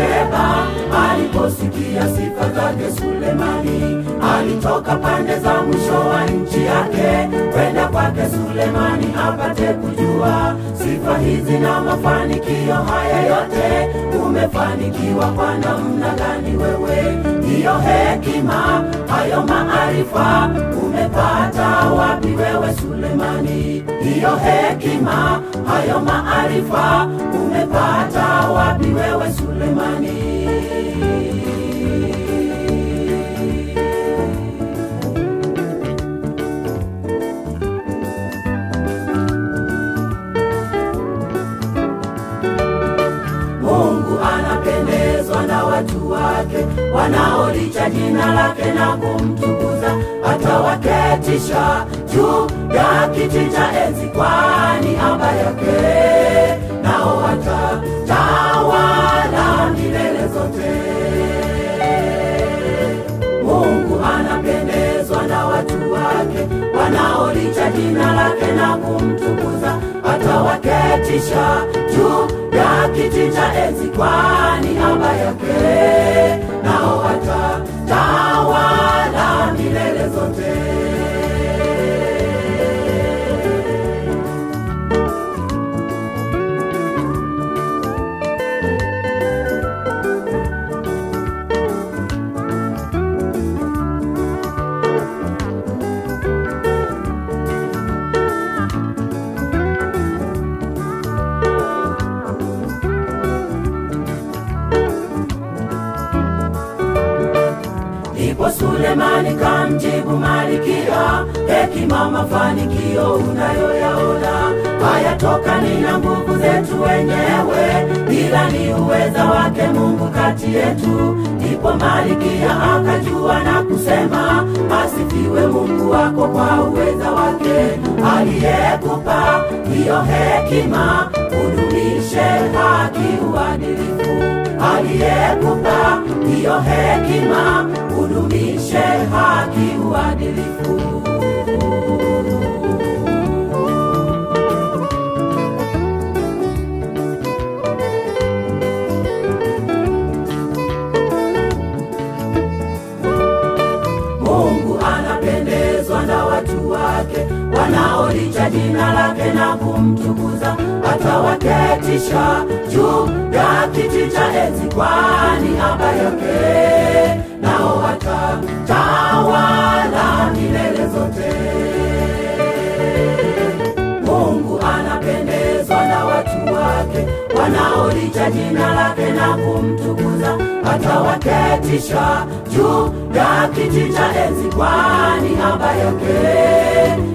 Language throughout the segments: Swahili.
Sheba aliposikia sifa zake Sulemani, alitoka pande za mwisho wa nchi yake kwenda kwake Sulemani apate kujua sifa hizi na mafanikio haya yote. Umefanikiwa kwa namna gani wewe? Hiyo hekima, hayo maarifa umepata wapi wewe Sulemani? Hiyo hekima, hayo maarifa umepata wapi wewe Sulemani? Mungu anapendezwa na watu wake wanaolicha jina lake na kumtukuza. Atawaketisha juu ya kiti cha enzi kwa niaba yake, nao watatawala milele zote. Mungu anapendezwa na watu wake wanaolicha jina lake na kumtukuza. Atawaketisha juu ya kiti cha enzi kwa niaba yake, nao watatawala milele zote. Ndipo Sulemani kamjibu Malkia, hekima mafanikio unayoyaona hayatokani na nguvu zetu wenyewe, ila ni uweza wake Mungu kati yetu. Ndipo Malkia akajua na kusema, asifiwe Mungu wako kwa uweza wake aliyekupa hiyo hekima, udumishe haki uadilifu. Aliyekupa hiyo hekima, udumishe haki uadilifu. Mungu anapendezwa na watu wake wanaolicha jina lake na kumtukuza. Atawaketisha juu ya kiti cha enzi kwa niaba yake, nao watatawala milele zote. Mungu anapendezwa na watu wake wanaolicha jina lake na kumtukuza. Atawaketisha juu ya kiti cha enzi kwa niaba yake,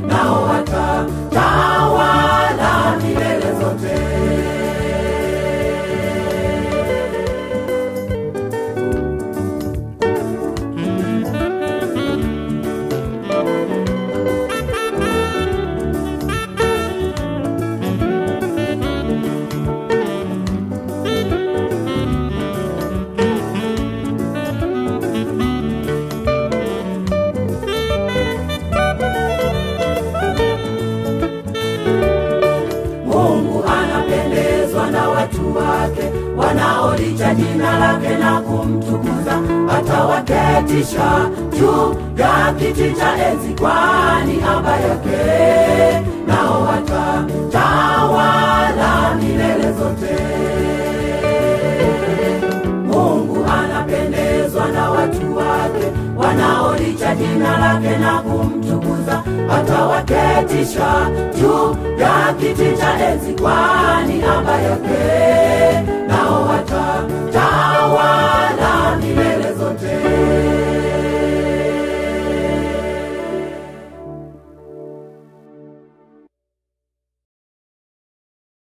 nao watatawala milele zote. Wanaolicha jina lake na kumtukuza. Atawaketisha juu ya kiti cha enzi kwa niaba yake, nao watatawala milele zote. Mungu anapendezwa na watu wake wanaolicha jina lake na kumtukuza. Atawaketisha juu ya kiti cha enzi kwa niaba yake,